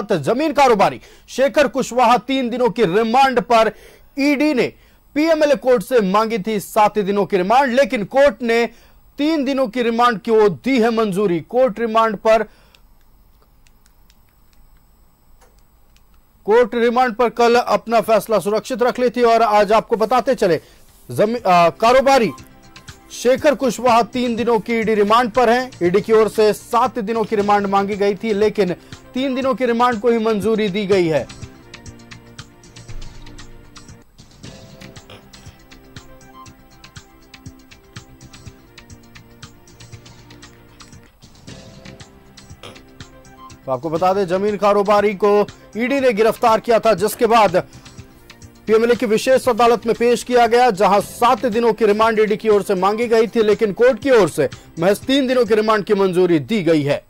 जमीन कारोबारी शेखर कुशवाहा 3 दिनों की रिमांड पर ईडी ने पीएमएलए कोर्ट से मांगी थी 7 दिनों की रिमांड, लेकिन कोर्ट ने 3 दिनों की रिमांड को दी है मंजूरी। कोर्ट रिमांड पर कल अपना फैसला सुरक्षित रख ली थी और आज आपको बताते चले कारोबारी शेखर कुशवाहा 3 दिनों की ईडी रिमांड पर हैं। ईडी की ओर से 7 दिनों की रिमांड मांगी गई थी, लेकिन 3 दिनों की रिमांड को ही मंजूरी दी गई है। तो आपको बता दें, जमीन कारोबारी को ईडी ने गिरफ्तार किया था, जिसके बाद पीएमएलए की विशेष अदालत में पेश किया गया, जहां 7 दिनों की रिमांड ईडी की ओर से मांगी गई थी, लेकिन कोर्ट की ओर से महज 3 दिनों की रिमांड की मंजूरी दी गई है।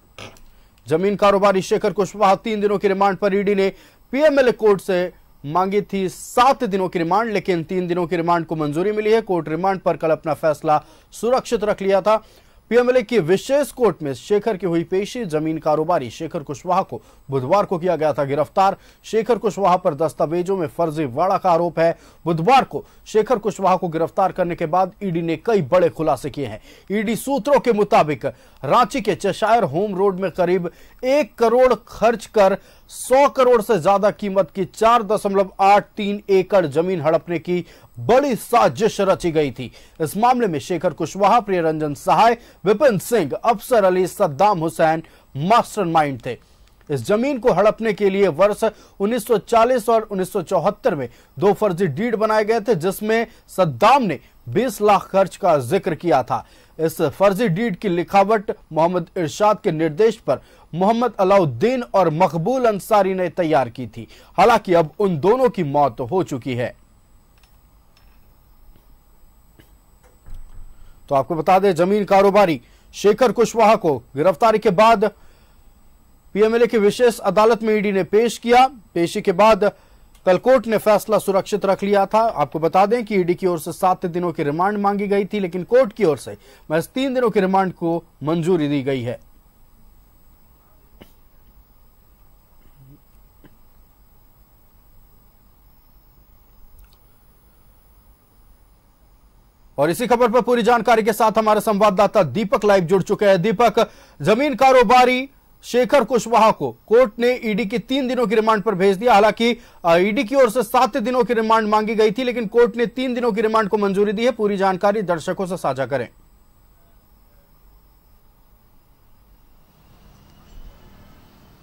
जमीन कारोबारी शेखर कुशवाहा 3 दिनों की रिमांड पर ईडी ने पीएमएलए कोर्ट से मांगी थी 7 दिनों की रिमांड, लेकिन 3 दिनों की रिमांड को मंजूरी मिली है। कोर्ट रिमांड पर कल अपना फैसला सुरक्षित रख लिया था। पीएमएलए की विशेष कोर्ट में शेखर की हुई पेशी। जमीन कारोबारी शेखर कुशवाहा को बुधवार को किया गया था गिरफ्तार। शेखर कुशवाहा पर दस्तावेजों में फर्जीवाड़ा का आरोप है। बुधवार को शेखर कुशवाहा को गिरफ्तार करने के बाद ईडी ने कई बड़े खुलासे किए हैं। ईडी सूत्रों के मुताबिक रांची के चेशायर होम रोड में करीब 1 करोड़ खर्च कर 100 करोड़ से ज्यादा कीमत की 4.83 एकड़ जमीन हड़पने की बड़ी साजिश रची गई थी। इस मामले में शेखर कुशवाहा, प्रियरंजन सहाय, विपिन सिंह, अफसर अली, सद्दाम हुसैन मास्टरमाइंड थे। इस जमीन को हड़पने के लिए वर्ष 1940 और 1974 में 2 फर्जी डीड बनाए गए थे, जिसमें सद्दाम ने 20 लाख खर्च का जिक्र किया था। इस फर्जी डीड की लिखावट मोहम्मद इरशाद के निर्देश पर मोहम्मद अलाउद्दीन और मकबूल अंसारी ने तैयार की थी। हालांकि अब उन दोनों की मौत हो चुकी है। तो आपको बता दें, जमीन कारोबारी शेखर कुशवाहा को गिरफ्तारी के बाद पीएमएलए की विशेष अदालत में ईडी ने पेश किया। पेशी के बाद कल कोर्ट ने फैसला सुरक्षित रख लिया था। आपको बता दें कि ईडी की ओर से 7 दिनों की रिमांड मांगी गई थी, लेकिन कोर्ट की ओर से महज 3 दिनों की रिमांड को मंजूरी दी गई है। और इसी खबर पर पूरी जानकारी के साथ हमारे संवाददाता दीपक लाइव जुड़ चुके हैं। दीपक, जमीन कारोबारी शेखर कुशवाहा को कोर्ट ने ईडी की 3 दिनों की रिमांड पर भेज दिया। हालांकि ईडी की ओर से 7 दिनों की रिमांड मांगी गई थी, लेकिन कोर्ट ने 3 दिनों की रिमांड को मंजूरी दी है। पूरी जानकारी दर्शकों से साझा करें।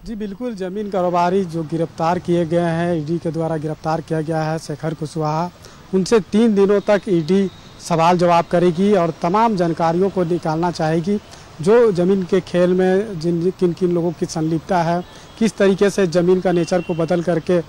जी बिल्कुल, जमीन कारोबारी जो गिरफ्तार किए गए हैं, ईडी के द्वारा गिरफ्तार किया गया है शेखर कुशवाहा, उनसे 3 दिनों तक ईडी सवाल जवाब करेगी और तमाम जानकारियों को निकालना चाहेगी। जो ज़मीन के खेल में किन किन लोगों की संलिप्तता है, किस तरीके से ज़मीन का नेचर को बदल करके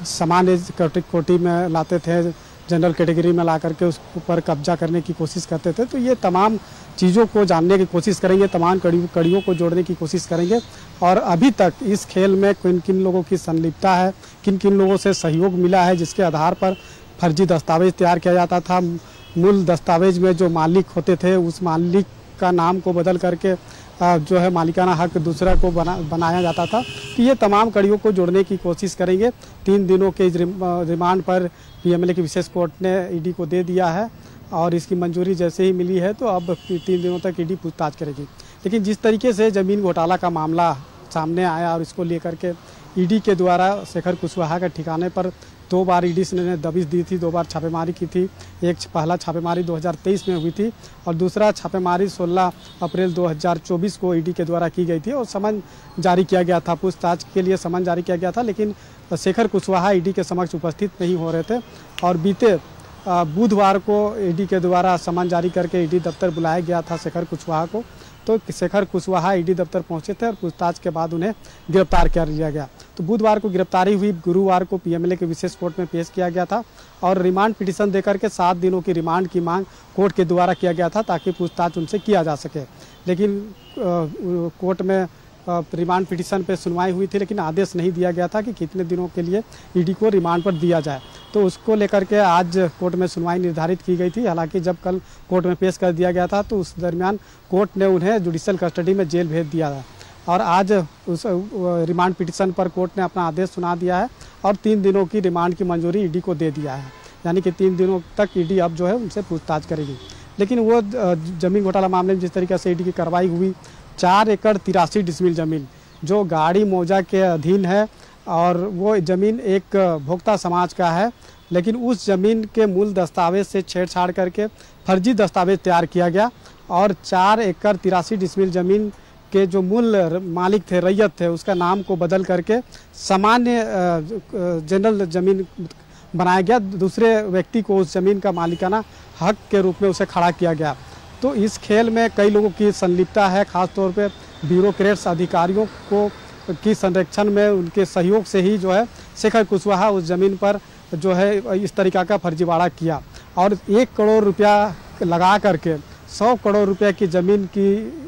सामान्य कोटि में लाते थे, जनरल कैटेगरी में ला करके उस ऊपर कब्जा करने की कोशिश करते थे। तो ये तमाम चीज़ों को जानने की कोशिश करेंगे, तमाम कड़ियों को जोड़ने की कोशिश करेंगे और अभी तक इस खेल में किन किन लोगों की संलिप्तता है, किन किन लोगों से सहयोग मिला है, जिसके आधार पर फर्जी दस्तावेज तैयार किया जाता था। मूल दस्तावेज में जो मालिक होते थे, उस मालिक का नाम को बदल करके जो है मालिकाना हक दूसरा को बनाया जाता था। कि ये तमाम कड़ियों को जोड़ने की कोशिश करेंगे। 3 दिनों के रिमांड पर पीएमएलए की विशेष कोर्ट ने ईडी को दे दिया है और इसकी मंजूरी जैसे ही मिली है तो अब 3 दिनों तक ईडी पूछताछ करेगी। लेकिन जिस तरीके से ज़मीन घोटाला का मामला सामने आया और इसको लेकर के ईडी के द्वारा शेखर कुशवाहा के ठिकाने पर 2 बार ईडी ने दबिश दी थी, 2 बार छापेमारी की थी। पहला छापेमारी 2023 में हुई थी और दूसरा छापेमारी 16 अप्रैल 2024 को ईडी के द्वारा की गई थी और समन जारी किया गया था, पूछताछ के लिए समन जारी किया गया था। लेकिन शेखर कुशवाहा ईडी के समक्ष उपस्थित नहीं हो रहे थे और बीते बुधवार को ईडी के द्वारा समन जारी करके ईडी दफ्तर बुलाया गया था शेखर कुशवाहा को। तो शेखर कुशवाहा ईडी दफ्तर पहुंचे थे और पूछताछ के बाद उन्हें गिरफ्तार कर लिया गया। तो बुधवार को गिरफ्तारी हुई, गुरुवार को पीएमएलए के विशेष कोर्ट में पेश किया गया था और रिमांड पिटीशन देकर के 7 दिनों की रिमांड की मांग कोर्ट के द्वारा किया गया था ताकि पूछताछ उनसे किया जा सके। लेकिन कोर्ट में रिमांड पिटीशन पे सुनवाई हुई थी, लेकिन आदेश नहीं दिया गया था कि कितने दिनों के लिए ईडी को रिमांड पर दिया जाए। तो उसको लेकर के आज कोर्ट में सुनवाई निर्धारित की गई थी। हालांकि जब कल कोर्ट में पेश कर दिया गया था तो उस दरमियान कोर्ट ने उन्हें जुडिशियल कस्टडी में जेल भेज दिया था। और आज उस रिमांड पिटीशन पर कोर्ट ने अपना आदेश सुना दिया है और 3 दिनों की रिमांड की मंजूरी ईडी को दे दिया है। यानी कि 3 दिनों तक ईडी अब जो है उनसे पूछताछ करेगी। लेकिन वो जमीन घोटाला मामले में जिस तरीके से ईडी की कार्रवाई हुई, 4 एकड़ 83 डिसमिल जमीन जो गाड़ी मौजा के अधीन है और वो ज़मीन एक भोक्ता समाज का है, लेकिन उस ज़मीन के मूल दस्तावेज से छेड़छाड़ करके फर्जी दस्तावेज तैयार किया गया और 4 एकड़ 83 डिसमिल ज़मीन के जो मूल मालिक थे, रैयत थे, उसका नाम को बदल करके सामान्य जनरल ज़मीन बनाया गया। दूसरे व्यक्ति को उस ज़मीन का मालिकाना हक के रूप में उसे खड़ा किया गया। तो इस खेल में कई लोगों की संलिप्तता है, ख़ासतौर पे ब्यूरोक्रेट्स अधिकारियों को की संरक्षण में उनके सहयोग से ही जो है शेखर कुशवाहा उस ज़मीन पर जो है इस तरीका का फर्जीवाड़ा किया और 1 करोड़ रुपया लगा करके 100 करोड़ रुपए की ज़मीन की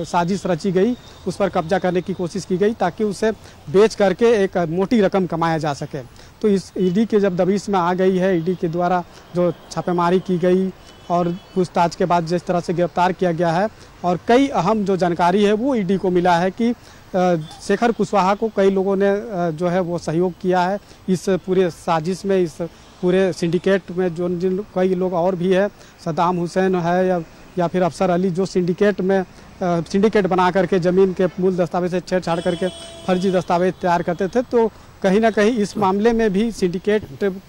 साजिश रची गई, उस पर कब्जा करने की कोशिश की गई ताकि उसे बेच करके एक मोटी रकम कमाया जा सके। तो इस ईडी के जब दबिश में आ गई है, ईडी के द्वारा जो छापेमारी की गई और पूछताछ के बाद जिस तरह से गिरफ्तार किया गया है और कई अहम जो जानकारी है वो ईडी को मिला है कि शेखर कुशवाहा को कई लोगों ने जो है वो सहयोग किया है इस पूरे साजिश में, इस पूरे सिंडिकेट में। जो जिन कई लोग और भी है, सद्दाम हुसैन है या फिर अफसर अली, जो सिंडिकेट बना करके ज़मीन के मूल दस्तावेज से छेड़छाड़ करके फर्जी दस्तावेज तैयार करते थे। तो कहीं ना कहीं इस मामले में भी सिंडिकेट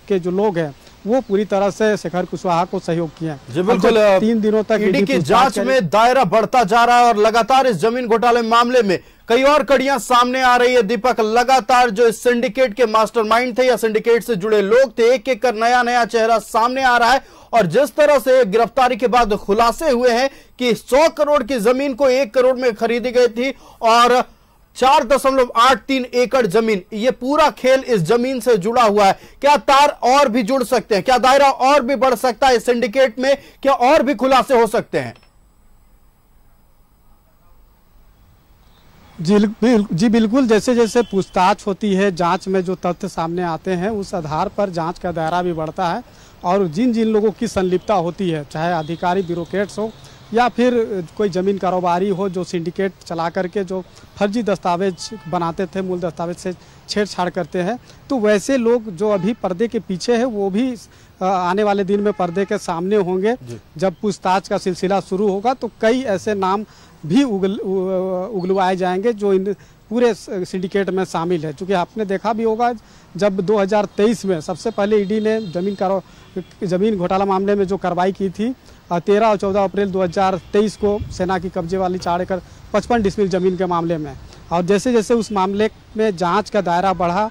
के जो लोग हैं वो पूरी तरह से शेखर कुशवाहा को सहयोग किया। जी बिल्कुल, 3 दिनों तक ईडी की जांच में दायरा बढ़ता जा रहा है और लगातार इस जमीन घोटाले मामले में कई और कड़ियां सामने आ रही है। दीपक, लगातार जो इस सिंडिकेट के मास्टरमाइंड थे या सिंडिकेट से जुड़े लोग थे, एक एक कर नया चेहरा सामने आ रहा है और जिस तरह से गिरफ्तारी के बाद खुलासे हुए हैं कि 100 करोड़ की जमीन को 1 करोड़ में खरीदी गई थी और 4.83 एकड़ जमीन, ये पूरा खेल इस जमीन से जुड़ा हुआ है। क्या तार और भी जुड़ सकते हैं? क्या दायरा और भी बढ़ सकता है इस सिंडिकेट में? क्या और भी खुलासे हो सकते हैं? जी बिल्कुल, जैसे जैसे पूछताछ होती है, जांच में जो तथ्य सामने आते हैं उस आधार पर जांच का दायरा भी बढ़ता है और जिन जिन लोगों की संलिप्तता होती है, चाहे अधिकारी ब्यूरोक्रेट्स हो या फिर कोई ज़मीन कारोबारी हो जो सिंडिकेट चला करके जो फर्जी दस्तावेज बनाते थे, मूल दस्तावेज से छेड़छाड़ करते हैं, तो वैसे लोग जो अभी पर्दे के पीछे है वो भी आने वाले दिन में पर्दे के सामने होंगे। जब पूछताछ का सिलसिला शुरू होगा तो कई ऐसे नाम भी उगलवाए जाएंगे जो इन पूरे सिंडिकेट में शामिल है। चूँकि आपने देखा भी होगा जब 2023 में सबसे पहले ईडी ने ज़मीन घोटाला मामले में जो कार्रवाई की थी 13 और 14 अप्रैल 2023 को सेना की कब्जे वाली 4 एकड़ 55 डिसमिल ज़मीन के मामले में, और जैसे जैसे उस मामले में जांच का दायरा बढ़ा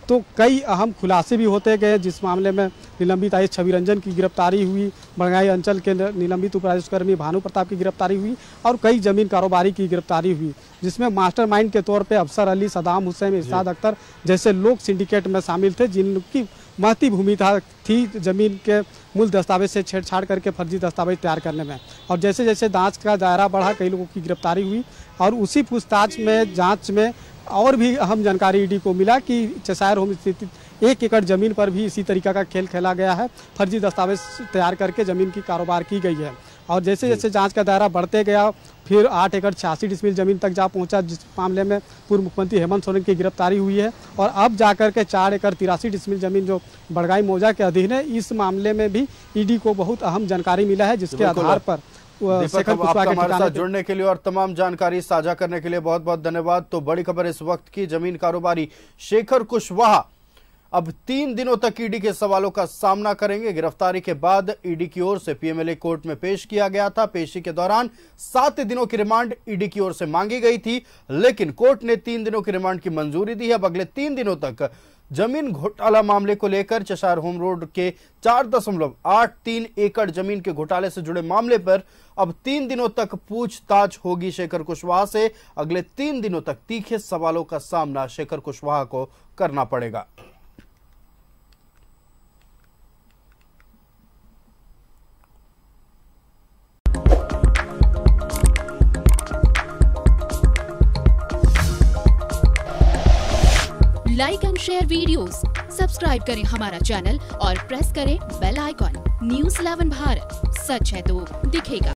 तो कई अहम खुलासे भी होते गए। जिस मामले में निलंबित आईएएस छवि रंजन की गिरफ्तारी हुई, बड़गाई अंचल के निलंबित उपराजस्वकर्मी भानु प्रताप की गिरफ्तारी हुई और कई ज़मीन कारोबारी की गिरफ्तारी हुई, जिसमें मास्टरमाइंड के तौर पे अफसर अली, सद्दाम हुसैन, इरशाद अख्तर जैसे लोग सिंडिकेट में शामिल थे, जिनकी महती भूमिका थी ज़मीन के मूल दस्तावेज से छेड़छाड़ करके फर्जी दस्तावेज तैयार करने में। और जैसे जैसे जांच का दायरा बढ़ा कई लोगों की गिरफ्तारी हुई और उसी पूछताछ में जांच में और भी अहम जानकारी ईडी को मिला कि चेसायर होम स्थित 1 एकड़ ज़मीन पर भी इसी तरीका का खेल खेला गया है, फर्जी दस्तावेज तैयार करके ज़मीन की कारोबार की गई है। और जैसे जैसे जांच का दायरा बढ़ते गया फिर 8 एकड़ 86 डिसमिल ज़मीन तक जा पहुंचा, जिस मामले में पूर्व मुख्यमंत्री हेमंत सोरेन की गिरफ्तारी हुई है और अब जाकर के 4 एकड़ 83 डिसमिल ज़मीन जो बड़गाई मौजा के अधीन है, इस मामले में भी ईडी को बहुत अहम जानकारी मिला है, जिसके आधार पर दीपक, आपका हमारे साथ जुड़ने के लिए और तमाम जानकारी साझा करने के लिए बहुत बहुत धन्यवाद। तो बड़ी खबर इस वक्त की, जमीन कारोबारी शेखर कुशवाहा अब 3 दिनों तक ईडी के सवालों का सामना करेंगे। गिरफ्तारी के बाद ईडी की ओर से पीएमएलए कोर्ट में पेश किया गया था। पेशी के दौरान 7 दिनों की रिमांड ईडी की ओर से मांगी गई थी, लेकिन कोर्ट ने 3 दिनों की रिमांड की मंजूरी दी है। अब अगले 3 दिनों तक जमीन घोटाला मामले को लेकर चेसायर होम रोड के 4.83 एकड़ जमीन के घोटाले से जुड़े मामले पर अब 3 दिनों तक पूछताछ होगी शेखर कुशवाहा से। अगले 3 दिनों तक तीखे सवालों का सामना शेखर कुशवाहा को करना पड़ेगा। Like and share videos, subscribe करें हमारा चैनल और प्रेस करें बेल आइकॉन। न्यूज़ 11 भारत, सच है तो दिखेगा।